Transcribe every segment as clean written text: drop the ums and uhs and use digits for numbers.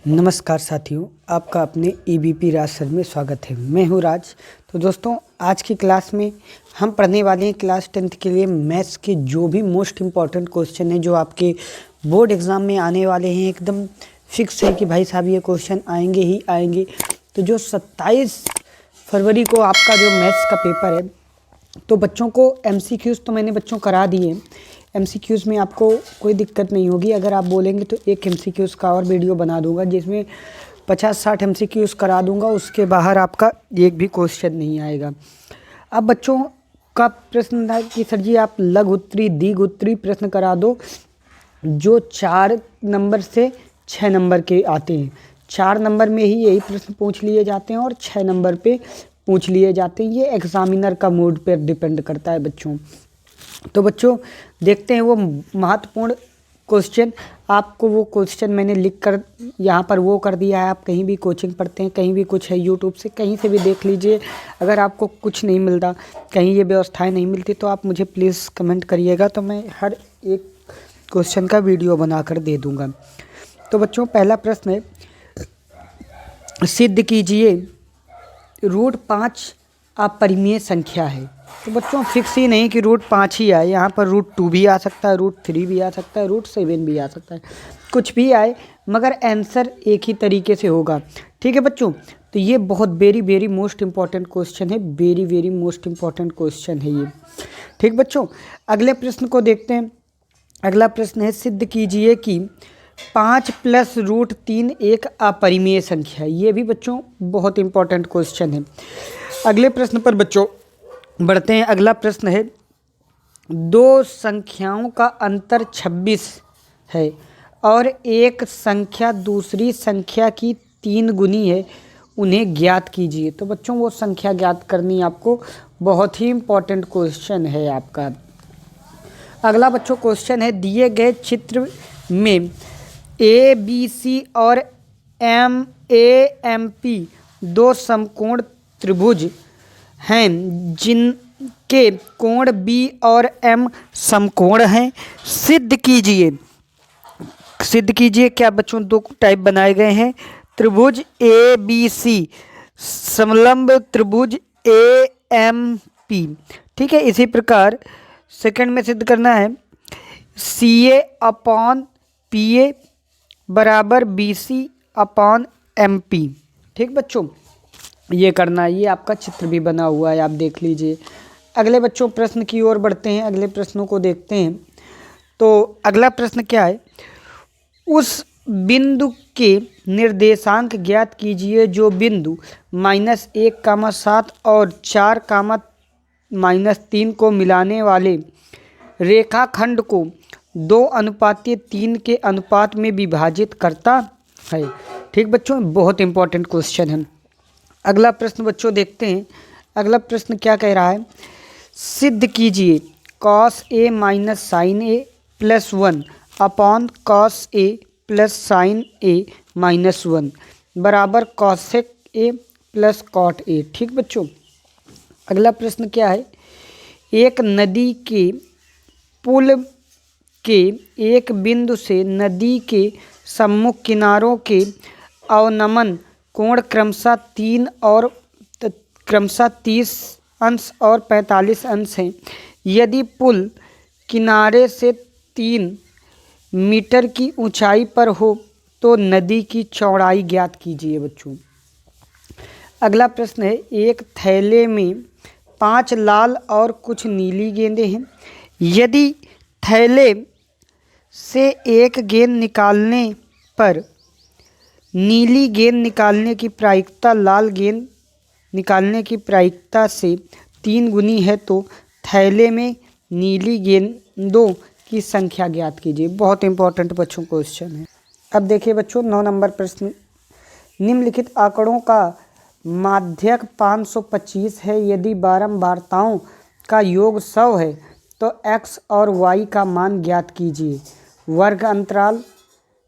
नमस्कार साथियों, आपका अपने ईबीपी राज सर में स्वागत है। मैं हूं राज। तो दोस्तों, आज की क्लास में हम पढ़ने वाले हैं क्लास 10th के लिए मैथ्स के जो भी मोस्ट इम्पॉर्टेंट क्वेश्चन हैं जो आपके बोर्ड एग्ज़ाम में आने वाले हैं। एकदम फिक्स है कि भाई साहब ये क्वेश्चन आएंगे ही आएंगे। तो जो 27 फरवरी को आपका जो मैथ्स का पेपर है, तो बच्चों को MCQs तो मैंने बच्चों करा दिए। MCQs में आपको कोई दिक्कत नहीं होगी। अगर आप बोलेंगे तो एक MCQs का और वीडियो बना दूंगा जिसमें 50-60 MCQs करा दूंगा। उसके बाहर आपका एक भी क्वेश्चन नहीं आएगा। अब बच्चों का प्रश्न था कि सर जी आप लघु उत्तरी दीर्घ उत्तरी प्रश्न करा दो जो 4 नंबर से 6 नंबर के आते हैं। 4 नंबर में ही यही प्रश्न पूछ लिए जाते हैं और 6 नंबर पे पूछ लिए जाते हैं। ये एग्जामिनर का मूड पर डिपेंड करता है बच्चों। तो बच्चों देखते हैं वो महत्वपूर्ण क्वेश्चन। आपको वो क्वेश्चन मैंने लिख कर यहाँ पर वो कर दिया है। आप कहीं भी कोचिंग पढ़ते हैं, कहीं भी कुछ है, यूट्यूब से कहीं से भी देख लीजिए। अगर आपको कुछ नहीं मिलता, कहीं ये व्यवस्थाएं नहीं मिलती, तो आप मुझे प्लीज़ कमेंट करिएगा, तो मैं हर एक क्वेश्चन का वीडियो बनाकर दे दूँगा। तो बच्चों पहला प्रश्न है, सिद्ध कीजिए √5 अपरिमेय संख्या है। तो बच्चों फिक्स ही नहीं कि √5 ही आए, यहाँ पर √2 भी आ सकता है, √3 भी आ सकता है, √7 भी आ सकता है, कुछ भी आए, मगर आंसर एक ही तरीके से होगा। ठीक है बच्चों, तो ये बहुत वेरी मोस्ट इम्पॉर्टेंट क्वेश्चन है, वेरी मोस्ट इम्पॉर्टेंट क्वेश्चन है ये। ठीक बच्चों, अगले प्रश्न को देखते हैं। अगला प्रश्न है, सिद्ध कीजिए कि 5 + √3 एक अपरिमेय संख्या है। ये भी बच्चों बहुत इंपॉर्टेंट क्वेश्चन है। अगले प्रश्न पर बच्चों बढ़ते हैं। अगला प्रश्न है, 2 संख्याओं का अंतर 26 है और एक संख्या दूसरी संख्या की 3 गुनी है, उन्हें ज्ञात कीजिए। तो बच्चों वो संख्या ज्ञात करनी आपको बहुत ही इम्पोर्टेंट क्वेश्चन है आपका। अगला बच्चों क्वेश्चन है, दिए गए चित्र में ABC और MAMP 2 समकोण त्रिभुज हैं जिनके कोण B और M समकोण हैं। सिद्ध कीजिए क्या बच्चों 2 टाइप बनाए गए हैं। त्रिभुज ABC समलंब त्रिभुज AMP। ठीक है, इसी प्रकार सेकंड में सिद्ध करना है, CA/PA = BC/MP। ठीक बच्चों, ये करना है। ये आपका चित्र भी बना हुआ है, आप देख लीजिए। अगले बच्चों प्रश्न की ओर बढ़ते हैं, अगले प्रश्नों को देखते हैं। तो अगला प्रश्न क्या है, उस बिंदु के निर्देशांक ज्ञात कीजिए जो बिंदु -1, 7 और 4, -3 को मिलाने वाले रेखाखंड को 2:3 के अनुपात में विभाजित करता है। ठीक बच्चों, बहुत इंपॉर्टेंट क्वेश्चन है। अगला प्रश्न बच्चों देखते हैं। अगला प्रश्न क्या कह रहा है, सिद्ध कीजिए cos A - sin A + 1 cos A + sin A - 1 बराबर cosec A + cot A। ठीक बच्चों, अगला प्रश्न क्या है, एक नदी के पुल के एक बिंदु से नदी के सम्मुख किनारों के अवनमन कोण क्रमशः 30 अंश और 45 अंश हैं। यदि पुल किनारे से 3 मीटर की ऊंचाई पर हो तो नदी की चौड़ाई ज्ञात कीजिए बच्चों। अगला प्रश्न है, एक थैले में 5 लाल और कुछ नीली गेंदें हैं। यदि थैले से एक गेंद निकालने पर नीली गेंद निकालने की प्रायिकता लाल गेंद निकालने की प्रायिकता से 3 गुनी है तो थैले में नीली गेंदों की संख्या ज्ञात कीजिए। बहुत इंपॉर्टेंट बच्चों क्वेश्चन है। अब देखिए बच्चों 9 नंबर प्रश्न, निम्नलिखित आंकड़ों का माध्यक 525 है। यदि बारंबारताओं का योग 100 है तो x और y का मान ज्ञात कीजिए। वर्ग अंतराल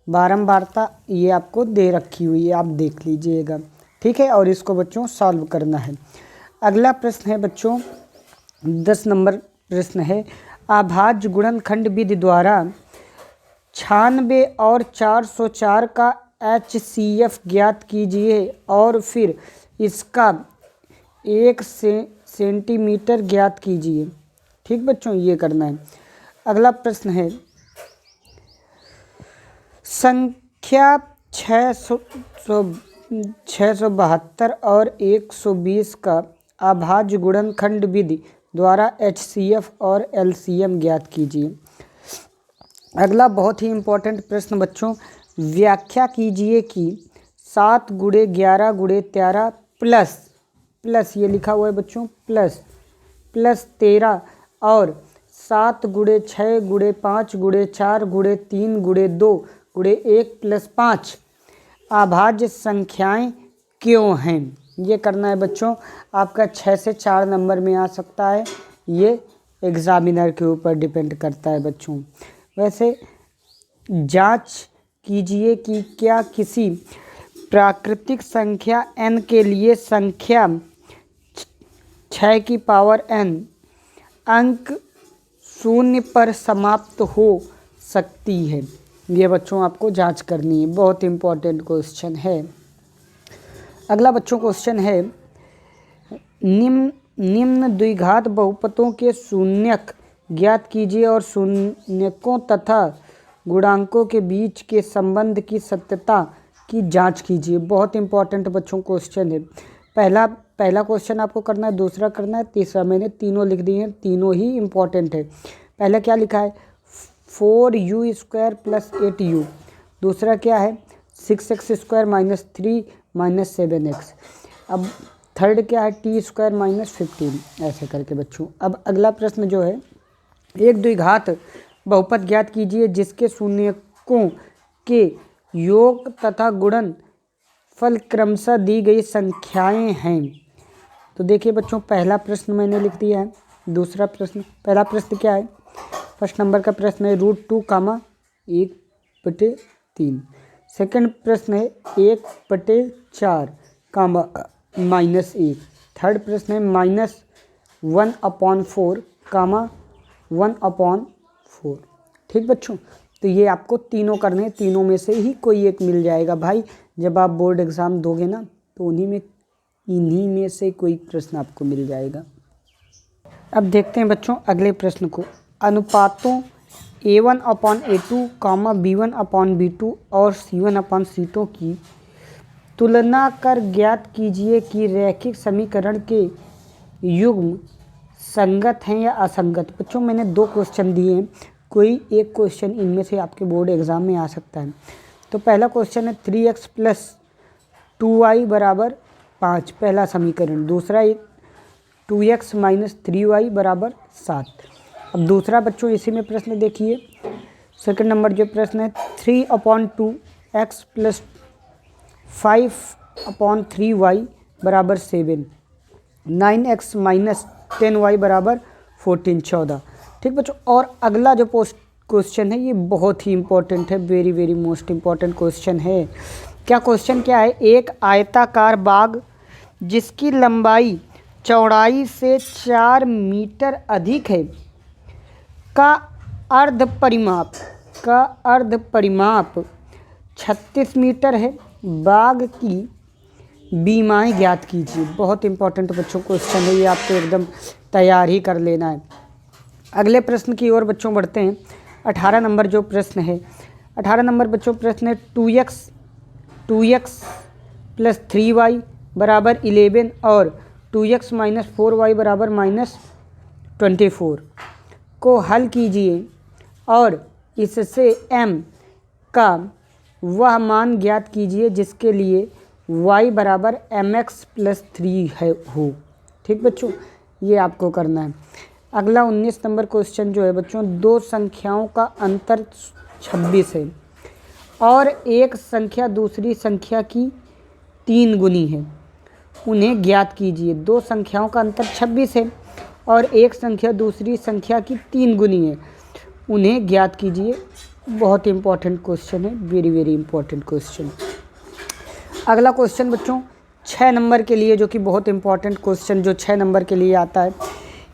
बारंबारता ये आपको दे रखी हुई है, आप देख लीजिएगा। ठीक है, और इसको बच्चों सॉल्व करना है। अगला प्रश्न है बच्चों 10 नंबर प्रश्न है, अभाज्य गुणनखंड विधि द्वारा 96 और 404 का HCF ज्ञात कीजिए और फिर इसका 1 सेंटीमीटर ज्ञात कीजिए। ठीक बच्चों, ये करना है। अगला प्रश्न है संख्या 672 और 120 का अभाज्य गुणनखंड विधि द्वारा HCF और LCM ज्ञात कीजिए। अगला बहुत ही इम्पोर्टेंट प्रश्न बच्चों, व्याख्या कीजिए कि 7 × 11 × 13 प्लस ये लिखा हुआ है बच्चों प्लस 13 और 7 × 6 × 5 × 4 × 3 × 2 × 1 + 5 अभाज्य संख्याएं क्यों हैं। ये करना है बच्चों, आपका 6 से 4 नंबर में आ सकता है। ये एग्जामिनर के ऊपर डिपेंड करता है बच्चों। वैसे जांच कीजिए कि क्या किसी प्राकृतिक संख्या n के लिए संख्या 6n अंक 0 पर समाप्त हो सकती है। ये बच्चों आपको जांच करनी है, बहुत इम्पोर्टेंट क्वेश्चन है। अगला बच्चों क्वेश्चन है निम्न द्विघात बहुपदों के शून्यक ज्ञात कीजिए और शून्यकों तथा गुणांकों के बीच के संबंध की सत्यता की जांच कीजिए। बहुत इंपॉर्टेंट बच्चों क्वेश्चन है। पहला क्वेश्चन आपको करना है, दूसरा करना है, तीसरा मैंने तीनों लिख दिए हैं, तीनों ही इम्पॉर्टेंट है। पहला क्या लिखा है 4u² + 8u। दूसरा क्या है 6x² - 3 - 7x। अब थर्ड क्या है t² - 15, ऐसे करके बच्चों। अब अगला प्रश्न जो है एक द्विघात बहुपद ज्ञात कीजिए जिसके शून्यकों के योग तथा गुणन फल क्रमशः दी गई संख्याएं हैं। तो देखिए बच्चों, पहला प्रश्न मैंने लिख दिया है। दूसरा प्रश्न, पहला प्रश्न क्या है, फर्स्ट नंबर का प्रश्न है √2, 1/3। सेकंड प्रश्न है 1/4, -1। थर्ड प्रश्न है -1/4, 1/4। ठीक बच्चों, तो ये आपको तीनों करने हैं, तीनों में से ही कोई एक मिल जाएगा भाई। जब आप बोर्ड एग्ज़ाम दोगे ना तो इन्हीं में से कोई प्रश्न आपको मिल जाएगा। अब देखते हैं बच्चों अगले प्रश्न को। अनुपातों A1/A2, B1/B2 और C1/C2 की तुलना कर ज्ञात कीजिए कि रैखिक समीकरण के युग्म संगत हैं या असंगत। बच्चों मैंने 2 क्वेश्चन दिए हैं, कोई एक क्वेश्चन इनमें से आपके बोर्ड एग्ज़ाम में आ सकता है। तो पहला क्वेश्चन है 3x + 2y = 5, पहला समीकरण। दूसरा 2x - 3y = 7। अब दूसरा बच्चों इसी में प्रश्न देखिए, सेकंड नंबर जो प्रश्न है 3/2x + 5/3y = 7, 9x - 10y = 14, 14। ठीक बच्चों, और अगला जो क्वेश्चन है ये बहुत ही इंपॉर्टेंट है, very very most important question है। क्या क्वेश्चन क्या है, एक आयताकार बाग जिसकी लंबाई चौड़ाई से 4 मीटर अधिक है का अर्ध परिमाप 36 मीटर है। बाग की बीमाएँ ज्ञात कीजिए। बहुत इंपॉर्टेंट बच्चों क्वेश्चन है, ये आपको एकदम तैयार ही कर लेना है। अगले प्रश्न की ओर बच्चों बढ़ते हैं। 18 नंबर जो प्रश्न है, 18 नंबर बच्चों प्रश्न है 2x + 3y = 11 और 2x - 4y = -24 को हल कीजिए और इससे m का वह मान ज्ञात कीजिए जिसके लिए y = mx + 3 हो। ठीक बच्चों, ये आपको करना है। अगला 19 नंबर क्वेश्चन जो है बच्चों, 2 संख्याओं का अंतर 26 है और एक संख्या दूसरी संख्या की 3 गुनी है, उन्हें ज्ञात कीजिए। 2 संख्याओं का अंतर 26 है और एक संख्या दूसरी संख्या की 3 गुनी है, उन्हें ज्ञात कीजिए। बहुत इंपॉर्टेंट क्वेश्चन है, वेरी वेरी इंपॉर्टेंट क्वेश्चन। अगला क्वेश्चन बच्चों 6 नंबर के लिए, जो कि बहुत इंपॉर्टेंट क्वेश्चन जो 6 नंबर के लिए आता है।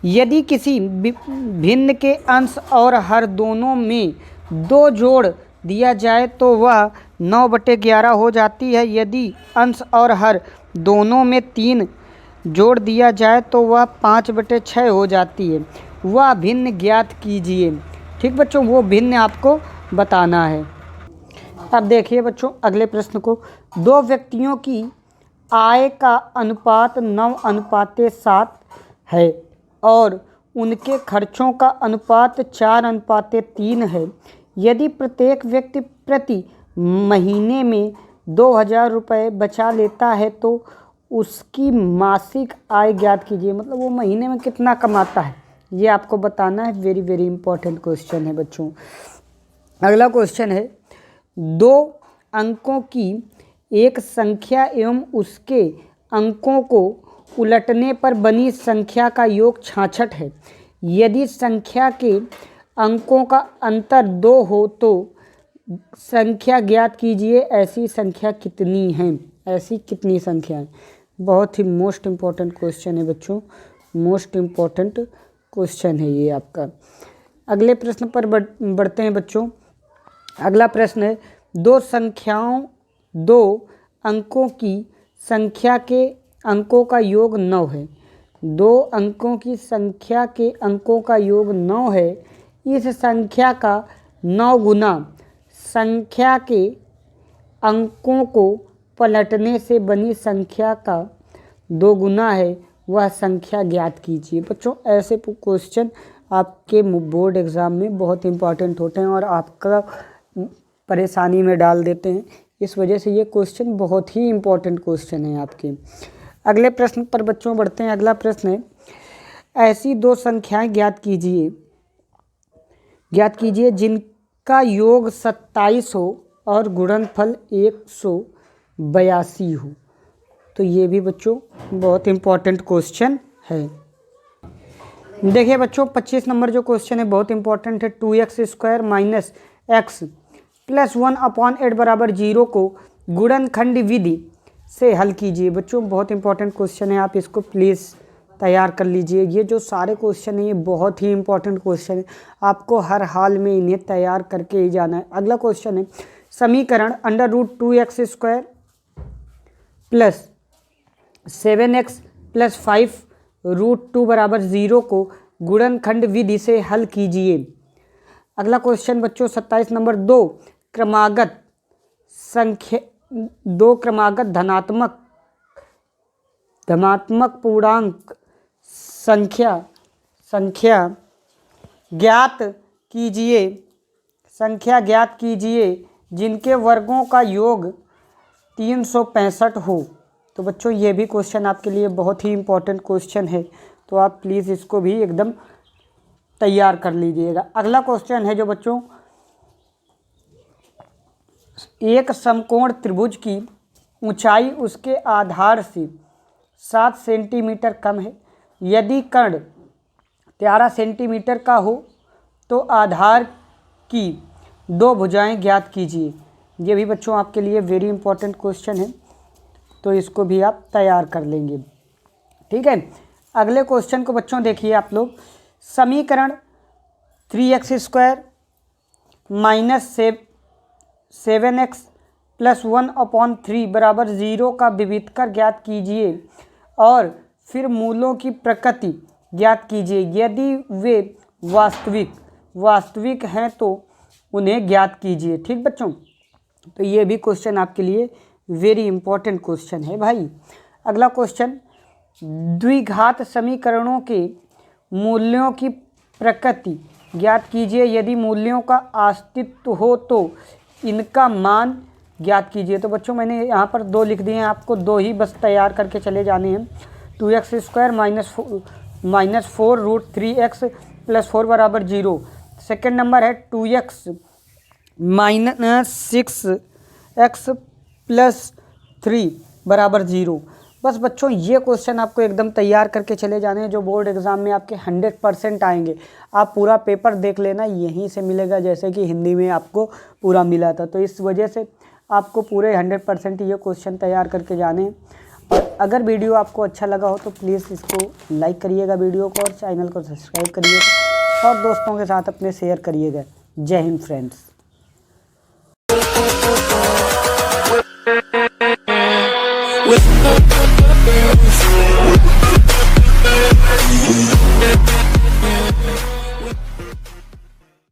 यदि किसी भिन्न के अंश और हर दोनों में 2 जोड़ दिया जाए तो वह 9/11 हो जाती है। यदि अंश और हर दोनों में 3 जोड़ दिया जाए तो वह 5/6 हो जाती है। वह भिन्न ज्ञात कीजिए। ठीक बच्चों, वो भिन्न आपको बताना है। अब देखिए बच्चों अगले प्रश्न को। 2 व्यक्तियों की आय का अनुपात 9:7 है और उनके खर्चों का अनुपात 4:3 है। यदि प्रत्येक व्यक्ति प्रति महीने में 2,000 रुपये बचा लेता है तो उसकी मासिक आय ज्ञात कीजिए। मतलब वो महीने में कितना कमाता है, ये आपको बताना है। वेरी वेरी इंपॉर्टेंट क्वेश्चन है बच्चों। अगला क्वेश्चन है, 2 अंकों की एक संख्या एवं उसके अंकों को उलटने पर बनी संख्या का योग 66 है। यदि संख्या के अंकों का अंतर 2 हो तो संख्या ज्ञात कीजिए। ऐसी संख्या कितनी है? ऐसी कितनी संख्या है? बहुत ही मोस्ट इम्पॉर्टेंट क्वेश्चन है बच्चों, मोस्ट इम्पॉर्टेंट क्वेश्चन है ये आपका। अगले प्रश्न पर बढ़ते हैं बच्चों। अगला प्रश्न है, 2 अंकों की संख्या के अंकों का योग 9 है। 2 अंकों की संख्या के अंकों का योग 9 है। इस संख्या का 9 गुना संख्या के अंकों को पलटने से बनी संख्या का 2 गुना है, वह संख्या ज्ञात कीजिए। बच्चों ऐसे क्वेश्चन आपके बोर्ड एग्ज़ाम में बहुत इंपॉर्टेंट होते हैं और आपका परेशानी में डाल देते हैं। इस वजह से ये क्वेश्चन बहुत ही इंपॉर्टेंट क्वेश्चन है आपके। अगले प्रश्न पर बच्चों बढ़ते हैं। अगला प्रश्न है, ऐसी 2 संख्याएं ज्ञात कीजिए जिनका योग 27 हो और गुणनफल 182 हो। तो ये भी बच्चों बहुत इंपॉर्टेंट क्वेश्चन है। देखिए बच्चों 25 नंबर जो क्वेश्चन है बहुत इंपॉर्टेंट है। 2x² - x + 1/8 = 0 को गुणनखंड विधि से हल कीजिए। बच्चों बहुत इंपॉर्टेंट क्वेश्चन है, आप इसको प्लीज़ तैयार कर लीजिए। ये जो सारे क्वेश्चन हैं ये बहुत ही इंपॉर्टेंट क्वेश्चन है, आपको हर हाल में इन्हें तैयार करके ही जाना है। अगला क्वेश्चन है, समीकरण √2x² + 7x + 5 √2 = 0 को गुणनखंड विधि से हल कीजिए। अगला क्वेश्चन बच्चों 27 नंबर, 2 क्रमागत धनात्मक पूर्णांक संख्या ज्ञात कीजिए जिनके वर्गों का योग 365 हो। तो बच्चों ये भी क्वेश्चन आपके लिए बहुत ही इंपॉर्टेंट क्वेश्चन है, तो आप प्लीज़ इसको भी एकदम तैयार कर लीजिएगा। अगला क्वेश्चन है जो बच्चों, एक समकोण त्रिभुज की ऊंचाई उसके आधार से 7 सेंटीमीटर कम है। यदि कर्ण 13 सेंटीमीटर का हो तो आधार की 2 भुजाएं ज्ञात कीजिए। ये भी बच्चों आपके लिए वेरी इंपॉर्टेंट क्वेश्चन है, तो इसको भी आप तैयार कर लेंगे। ठीक है, अगले क्वेश्चन को बच्चों देखिए आप लोग। समीकरण 3x² - 7x + 1/3 = 0 का विविधकर ज्ञात कीजिए और फिर मूलों की प्रकृति ज्ञात कीजिए। यदि वे वास्तविक हैं तो उन्हें ज्ञात कीजिए। ठीक बच्चों, तो ये भी क्वेश्चन आपके लिए वेरी इंपॉर्टेंट क्वेश्चन है भाई। अगला क्वेश्चन, द्विघात समीकरणों के मूल्यों की प्रकृति ज्ञात कीजिए। यदि मूल्यों का अस्तित्व हो तो इनका मान ज्ञात कीजिए। तो बच्चों मैंने यहाँ पर 2 लिख दिए हैं, आपको 2 ही बस तैयार करके चले जाने हैं। 2x² - 4 √3x + 4 = 0। सेकेंड नंबर है 2x - 6x + 3 = 0। बस बच्चों ये क्वेश्चन आपको एकदम तैयार करके चले जाने हैं, जो बोर्ड एग्ज़ाम में आपके 100% आएंगे। आप पूरा पेपर देख लेना, यहीं से मिलेगा जैसे कि हिंदी में आपको पूरा मिला था। तो इस वजह से आपको पूरे 100% ये क्वेश्चन तैयार करके जाने हैं। और अगर वीडियो आपको अच्छा लगा हो तो प्लीज़ इसको लाइक करिएगा वीडियो को, और चैनल को सब्सक्राइब करिएगा और दोस्तों के साथ अपने शेयर करिएगा। जय हिंद फ्रेंड्स। with